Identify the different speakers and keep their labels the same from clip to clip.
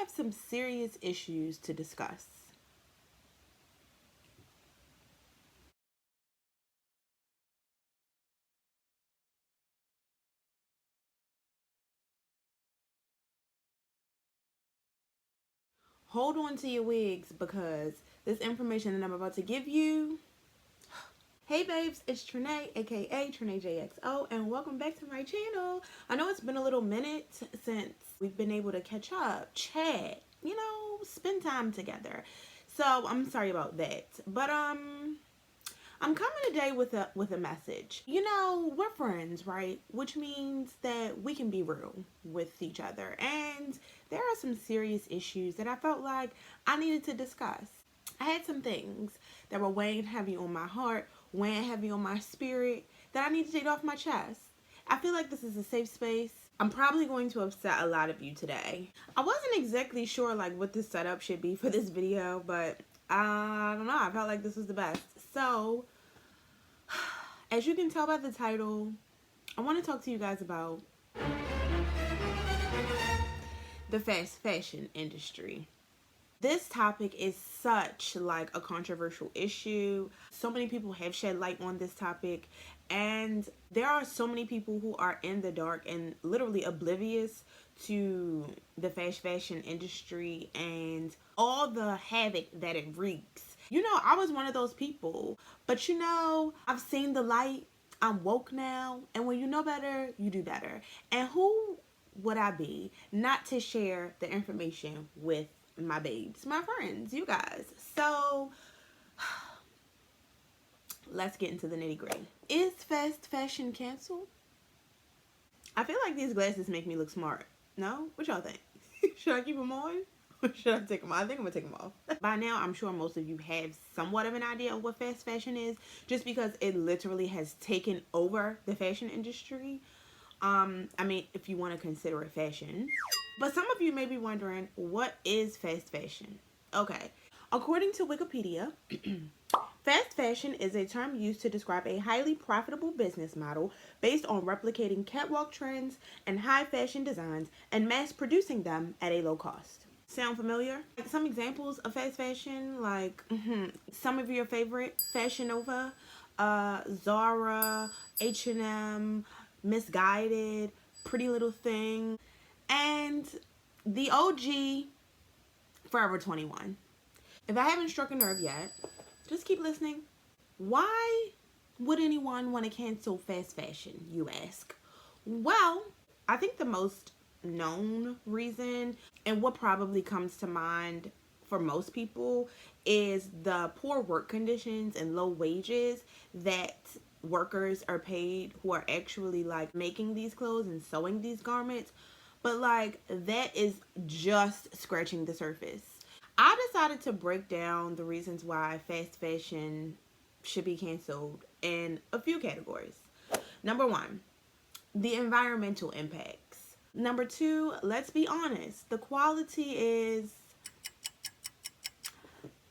Speaker 1: have some serious issues to discuss. Hold on to your wigs because this information that I'm about to give you. Hey babes, it's Trenae, aka Trenaejxo, and welcome back to my channel. I know it's been a little minute since we've been able to catch up, chat, spend time together. So I'm sorry about that. But I'm coming today with a message. We're friends, right? Which means that we can be real with each other. And there are some serious issues that I felt like I needed to discuss. I had some things that were weighing heavy on my heart, weighing heavy on my spirit, that I need to take off my chest. I feel like this is a safe space. I'm probably going to upset a lot of you today. I wasn't exactly sure what the setup should be for this video, but I don't know. I felt like this was the best. So, as you can tell by the title, I want to talk to you guys about the fast fashion industry. This topic is such a controversial issue. So many people have shed light on this topic, and there are so many people who are in the dark and literally oblivious to the fast fashion industry and all the havoc that it wreaks. I was one of those people, but I've seen the light. I'm woke now, and when you know better, you do better. And who would I be not to share the information with my babes, my friends, you guys? So let's get into the nitty-gritty. Is fast fashion canceled? I feel like these glasses make me look smart. No? What y'all think? Should I keep them on? Or should I take them off? I think I'm gonna take them off. By now, I'm sure most of you have somewhat of an idea of what fast fashion is, just because it literally has taken over the fashion industry. If you want to consider it fashion. But some of you may be wondering, what is fast fashion? Okay. According to Wikipedia, fast fashion is a term used to describe a highly profitable business model based on replicating catwalk trends and high fashion designs and mass producing them at a low cost. Sound familiar? Some examples of fast fashion, some of your favorite Fashion Nova, Zara, H&M, Misguided, Pretty Little Thing, and the OG, Forever 21. If I haven't struck a nerve yet, just keep listening. Why would anyone want to cancel fast fashion, you ask? Well, I think the most known reason, and what probably comes to mind for most people, is the poor work conditions and low wages that workers are paid who are actually making these clothes and sewing these garments. But that is just scratching the surface. I decided to break down the reasons why fast fashion should be canceled in a few categories. Number one, the environmental impacts. Number two, let's be honest, the quality is,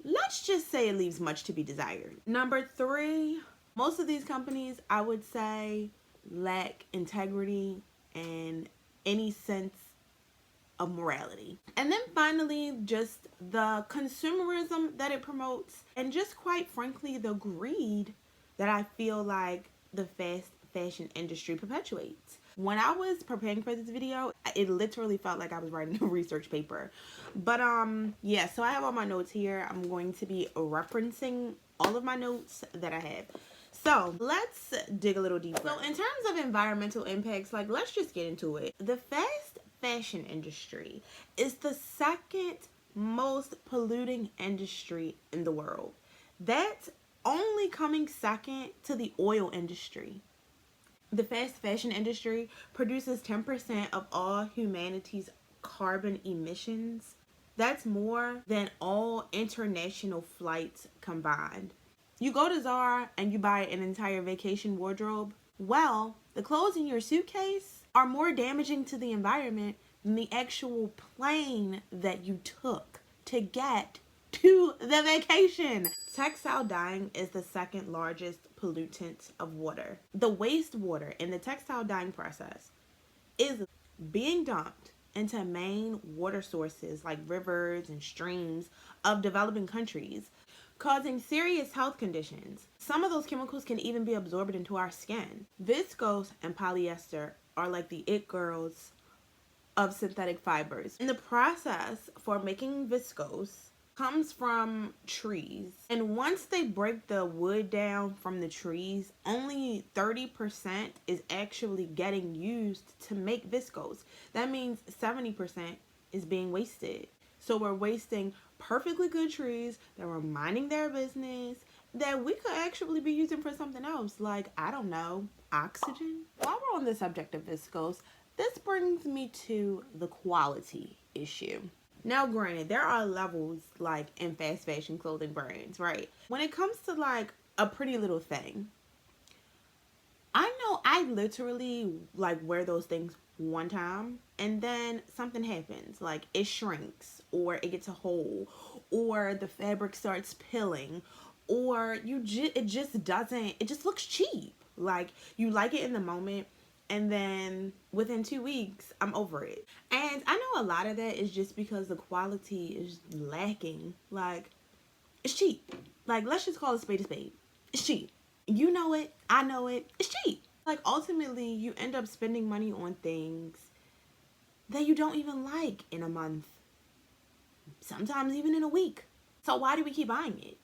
Speaker 1: let's just say, it leaves much to be desired. Number three, most of these companies, I would say, lack integrity and any sense of morality. And then finally, just the consumerism that it promotes, and just quite frankly, the greed that I feel like the fast fashion industry perpetuates. When I was preparing for this video, it literally felt like I was writing a research paper. But yeah, so I have all my notes here. I'm going to be referencing all of my notes that I have. So let's dig a little deeper. So in terms of environmental impacts, let's just get into it. The fast fashion industry is the second most polluting industry in the world. That's only coming second to the oil industry. The fast fashion industry produces 10% of all humanity's carbon emissions. That's more than all international flights combined. You go to Zara and you buy an entire vacation wardrobe. Well, the clothes in your suitcase are more damaging to the environment than the actual plane that you took to get to the vacation. Textile dyeing is the second largest pollutant of water. The wastewater in the textile dyeing process is being dumped into main water sources like rivers and streams of developing countries, causing serious health conditions. Some of those chemicals can even be absorbed into our skin. Viscose and polyester are like the it girls of synthetic fibers. And the process for making viscose comes from trees. And once they break the wood down from the trees, only 30% is actually getting used to make viscose. That means 70% is being wasted. So we're wasting perfectly good trees that were minding their business that we could actually be using for something else, like, I don't know, oxygen. While we're on the subject of viscose, this brings me to the quality issue. Now, granted, there are levels like in fast fashion clothing brands, right? When it comes to like a pretty little thing, I know I literally like wear those things one time and then something happens, like it shrinks or it gets a hole or the fabric starts peeling or it just looks cheap. Like you like it in the moment and then within 2 weeks I'm over it. And I know a lot of that is just because the quality is lacking. Like it's cheap. Like let's just call a spade a spade. It's cheap. You know it, I know it, it's cheap. Like ultimately you end up spending money on things that you don't even like in a month, sometimes even in a week. So why do we keep buying it?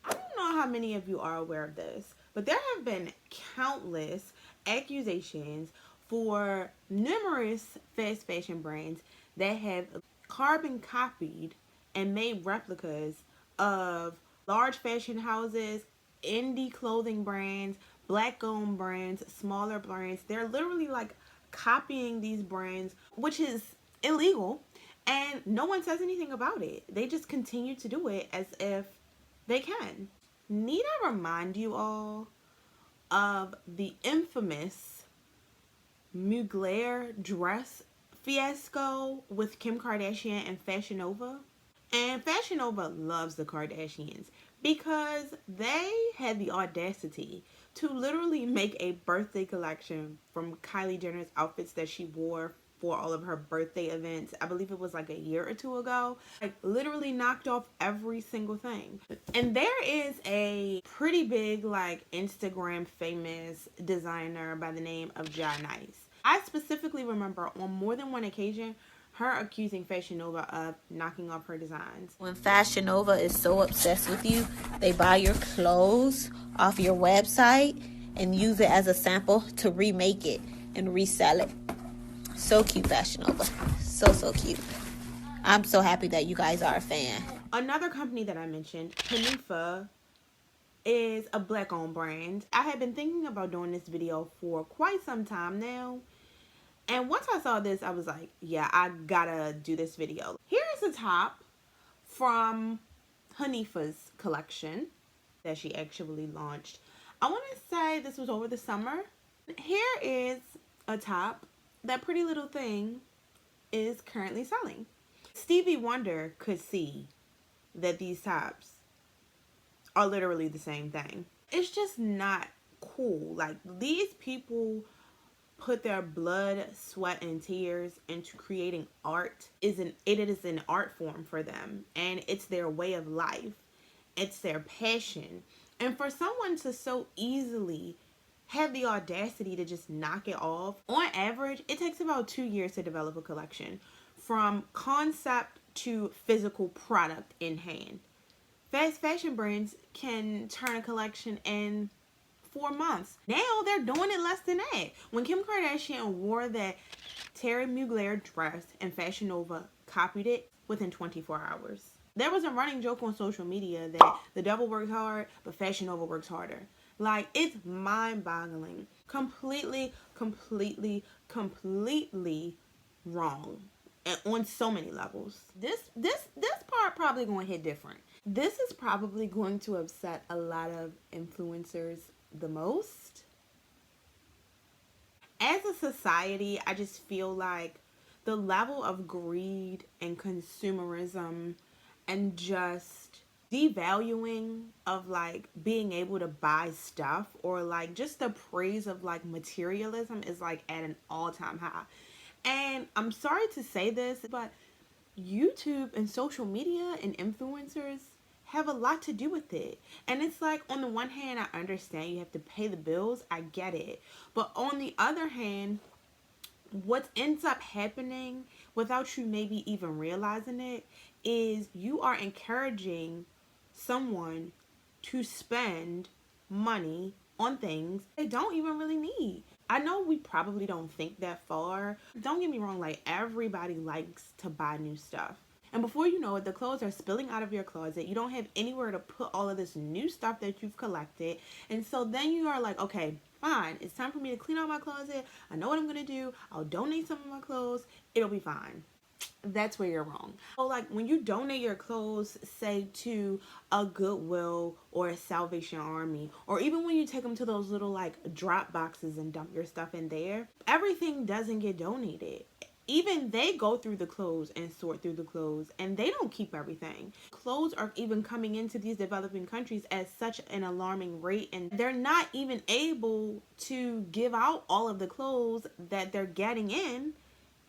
Speaker 1: I don't know how many of you are aware of this, but there have been countless accusations for numerous fast fashion brands that have carbon copied and made replicas of large fashion houses, indie clothing brands, black owned brands, smaller brands. They're literally like copying these brands, which is illegal, and no one says anything about it. They just continue to do it as if they can. Need I remind you all of the infamous Mugler dress fiasco with Kim Kardashian and Fashion Nova? And Fashion Nova loves the Kardashians because they had the audacity to literally make a birthday collection from Kylie Jenner's outfits that she wore for all of her birthday events. I believe it was like a year or two ago. Like literally knocked off every single thing. And there is a pretty big like Instagram famous designer by the name of Ja Nice. I specifically remember on more than one occasion her accusing Fashion Nova of knocking off her designs.
Speaker 2: When Fashion Nova is so obsessed with you, they buy your clothes off your website and use it as a sample to remake it and resell it. So cute, Fashion Nova. So cute. I'm so happy that you guys are a fan.
Speaker 1: Another company that I mentioned, Hanifa, is a black-owned brand. I have been thinking about doing this video for quite some time now. And once I saw this, I was like, yeah, I gotta do this video. Here is a top from Hanifa's collection that she actually launched. I want to say this was over the summer. Here is a top that Pretty Little Thing is currently selling. Stevie Wonder could see that these tops are literally the same thing. It's just not cool. Like these people put their blood, sweat, and tears into creating art. It is an art form for them, and it's their way of life. It's their passion. And for someone to so easily have the audacity to just knock it off, on average, it takes about 2 years to develop a collection from concept to physical product in hand. Fast fashion brands can turn a collection in 4 months. Now they're doing it less than that. When Kim Kardashian wore that Terry Mugler dress and Fashion Nova copied it within 24 hours. There was a running joke on social media that the devil works hard, but Fashion Nova works harder. Like, it's mind-boggling. Completely wrong. And on so many levels. This part probably going to hit different. This is probably going to upset a lot of influencers the most. As a society, I just feel like the level of greed and consumerism and just devaluing of like being able to buy stuff or like just the praise of like materialism is like at an all-time high. And I'm sorry to say this, but YouTube and social media and influencers have a lot to do with it. And it's like, on the one hand, I understand you have to pay the bills. I get it. But on the other hand, what ends up happening without you maybe even realizing it is you are encouraging someone to spend money on things they don't even really need. I know we probably don't think that far. Don't get me wrong, like, everybody likes to buy new stuff. And before you know it, the clothes are spilling out of your closet. You don't have anywhere to put all of this new stuff that you've collected. And so then you are like, okay, fine. It's time for me to clean out my closet. I know what I'm going to do. I'll donate some of my clothes. It'll be fine. That's where you're wrong. So, like, when you donate your clothes, say, to a Goodwill or a Salvation Army, or even when you take them to those little, like, drop boxes and dump your stuff in there, everything doesn't get donated. Even they go through the clothes and sort through the clothes, and they don't keep everything. Clothes are even coming into these developing countries at such an alarming rate, and they're not even able to give out all of the clothes that they're getting in,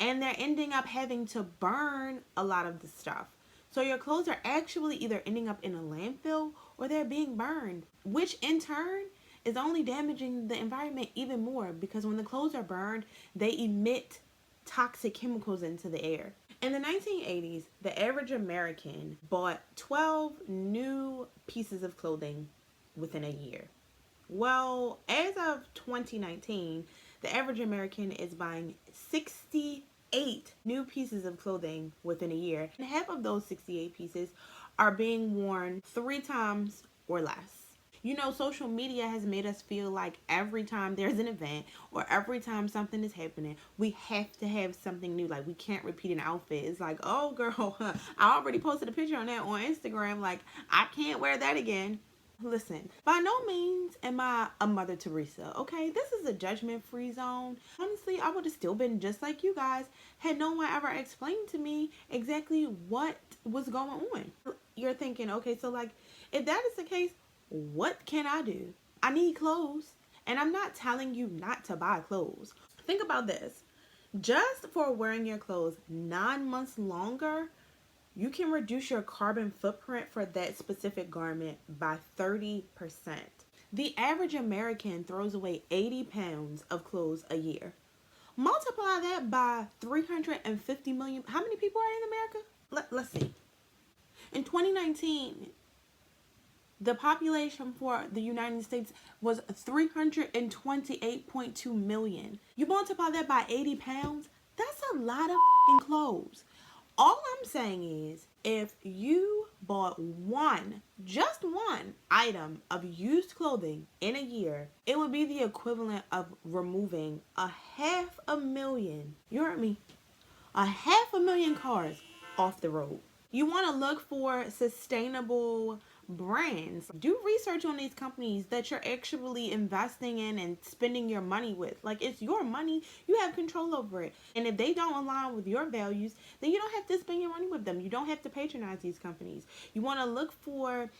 Speaker 1: and they're ending up having to burn a lot of the stuff. So your clothes are actually either ending up in a landfill or they're being burned, which in turn is only damaging the environment even more, because when the clothes are burned, they emit toxic chemicals into the air. In the 1980s, the average American bought 12 new pieces of clothing within a year. Well, as of 2019, the average American is buying 68 new pieces of clothing within a year. And half of those 68 pieces are being worn 3 times or less. You know, social media has made us feel like every time there's an event or every time something is happening, we have to have something new. Like, we can't repeat an outfit. It's like, oh, girl, I already posted a picture on that on Instagram. Like, I can't wear that again. Listen, by no means am I a Mother Teresa, okay? This is a judgment-free zone. Honestly, I would have still been just like you guys had no one ever explained to me exactly what was going on. You're thinking, okay, so, like, if that is the case, what can I do? I need clothes. And I'm not telling you not to buy clothes. Think about this. Just for wearing your clothes 9 months longer, you can reduce your carbon footprint for that specific garment by 30%. The average American throws away 80 pounds of clothes a year. Multiply that by 350 million. How many people are in America? Let's see. In 2019, the population for the United States was 328.2 million. You multiply that by 80 pounds, that's a lot of clothes. All I'm saying is, if you bought just one item of used clothing in a year, it would be the equivalent of removing 500,000, you heard me, 500,000 cars off the road. You want to look for sustainable brands. Do research on these companies that you're actually investing in and spending your money with. Like, it's your money. You have control over it. And if they don't align with your values, then you don't have to spend your money with them. You don't have to patronize these companies. You want to look for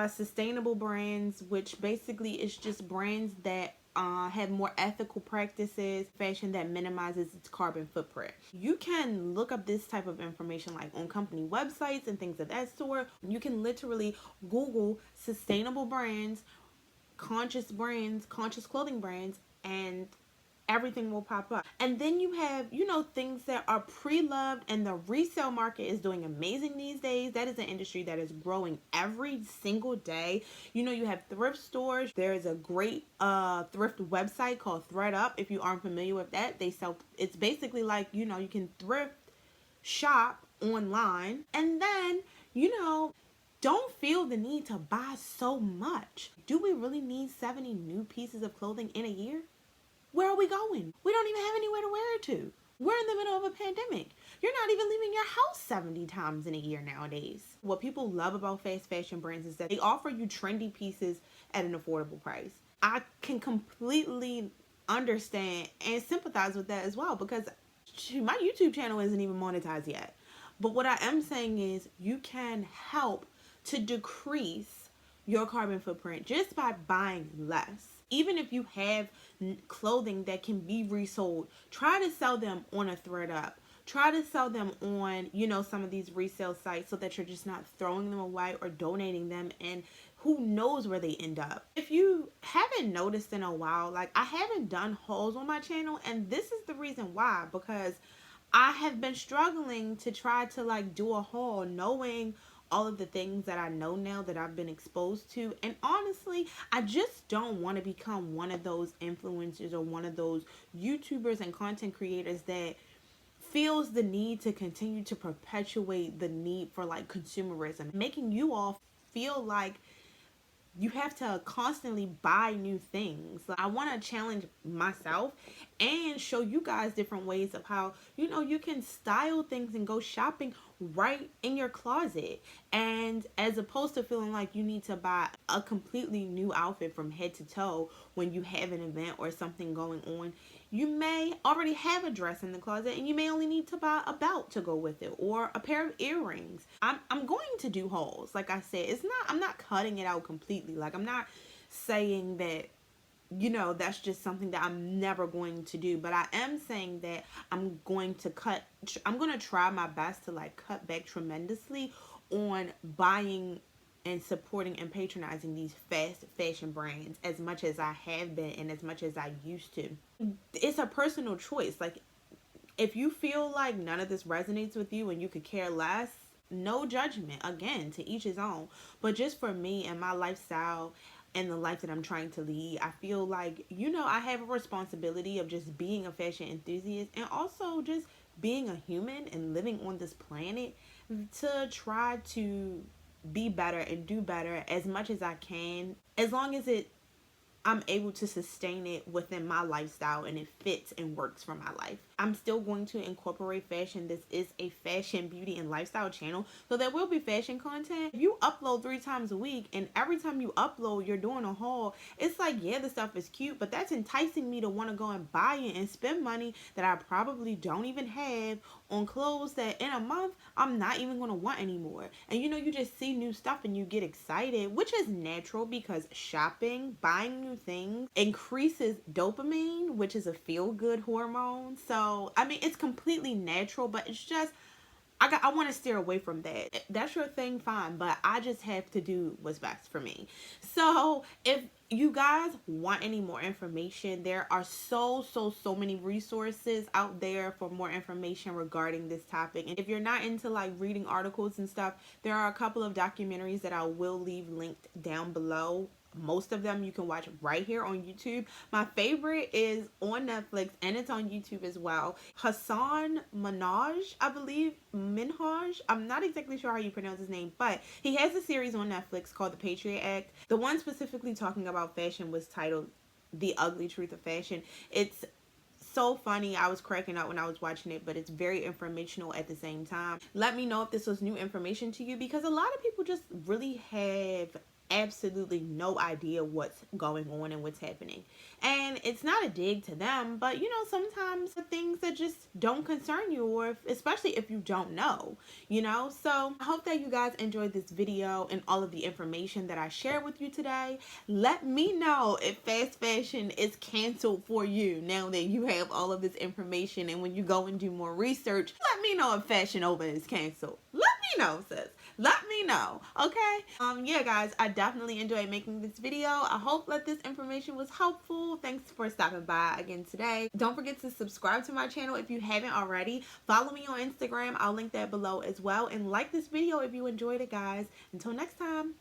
Speaker 1: sustainable brands, which basically is just brands that have more ethical practices, fashion that minimizes its carbon footprint. You can look up this type of information like on company websites and things of that sort. You can literally Google sustainable brands, conscious clothing brands, and everything will pop up. And then you have, things that are pre-loved, and the resale market is doing amazing these days. That is an industry that is growing every single day. You have thrift stores. There is a great thrift website called ThredUp. If you aren't familiar with that, it's basically like, you can thrift shop online, and then, don't feel the need to buy so much. Do we really need 70 new pieces of clothing in a year? Where are we going? We don't even have anywhere to wear it to. We're in the middle of a pandemic. You're not even leaving your house 70 times in a year nowadays. What people love about fast fashion brands is that they offer you trendy pieces at an affordable price. I can completely understand and sympathize with that as well, because my YouTube channel isn't even monetized yet. But what I am saying is, you can help to decrease your carbon footprint just by buying less. Even if you have clothing that can be resold, try to sell them on a ThredUp. Try to sell them on, you know, some of these resale sites so that you're just not throwing them away or donating them, and who knows where they end up. If you haven't noticed in a while, like, I haven't done hauls on my channel, and this is the reason why, because I have been struggling to try to like do a haul, knowing all of the things that I know now that I've been exposed to. And honestly, I just don't want to become one of those influencers or one of those YouTubers and content creators that feels the need to continue to perpetuate the need for like consumerism, making you all feel like you have to constantly buy new things. I want to challenge myself and show you guys different ways of how, you know, you can style things and go shopping right in your closet, and as opposed to feeling like you need to buy a completely new outfit from head to toe when you have an event or something going on. You may already have a dress in the closet and you may only need to buy a belt to go with it, or a pair of earrings. I'm going to do hauls. Like I said, I'm not cutting it out completely. Like, I'm not saying that, you know, that's just something that I'm never going to do, but I am saying that I'm going to try my best to like cut back tremendously on buying and supporting and patronizing these fast fashion brands as much as I have been and as much as I used to. It's a personal choice. Like, if you feel like none of this resonates with you and you could care less, no judgment. Again, to each his own. But just for me and my lifestyle and the life that I'm trying to lead, I feel like, you know, I have a responsibility of just being a fashion enthusiast and also just being a human and living on this planet to try to be better and do better as much as I can, as long as I'm able to sustain it within my lifestyle and it fits and works for my life. I'm still going to incorporate fashion. This is a fashion, beauty, and lifestyle channel, so there will be fashion content. If you upload 3 times a week and every time you upload you're doing a haul, it's like, yeah, the stuff is cute, but that's enticing me to want to go and buy it and spend money that I probably don't even have on clothes that in a month I'm not even going to want anymore. And you know, you just see new stuff and you get excited, which is natural because shopping, buying new things increases dopamine, which is a feel-good hormone. So I mean, it's completely natural, but it's just I want to steer away from that. If that's your thing, fine, but I just have to do what's best for me. So if you guys want any more information, there are so many resources out there for more information regarding this topic. And if you're not into like reading articles and stuff, there are a couple of documentaries that I will leave linked down below. Most of them you can watch right here on YouTube. My favorite is on Netflix and it's on YouTube as well. HASAN Minhaj, I believe. MINHAJ. I'm not exactly sure how you pronounce his name, but he has a series on Netflix called The Patriot Act. The one specifically talking about fashion was titled The Ugly Truth of Fashion. It's so funny. I was cracking up when I was watching it, but it's very informational at the same time. Let me know if this was new information to you, because a lot of people just really have absolutely no idea what's going on and what's happening. And it's not a dig to them, but you know, sometimes the things that just don't concern you, or especially if you don't know, you know. So I hope that you guys enjoyed this video and all of the information that I shared with you today. Let me know if fast fashion is canceled for you now that you have all of this information, and when you go and do more research, let me know if Fashion Over is canceled. Let me know, sis. Let me know, okay? Yeah, guys, I definitely enjoyed making this video. I hope that this information was helpful. Thanks for stopping by again today. Don't forget to subscribe to my channel if you haven't already. Follow me on Instagram. I'll link that below as well. And like this video if you enjoyed it, guys. Until next time.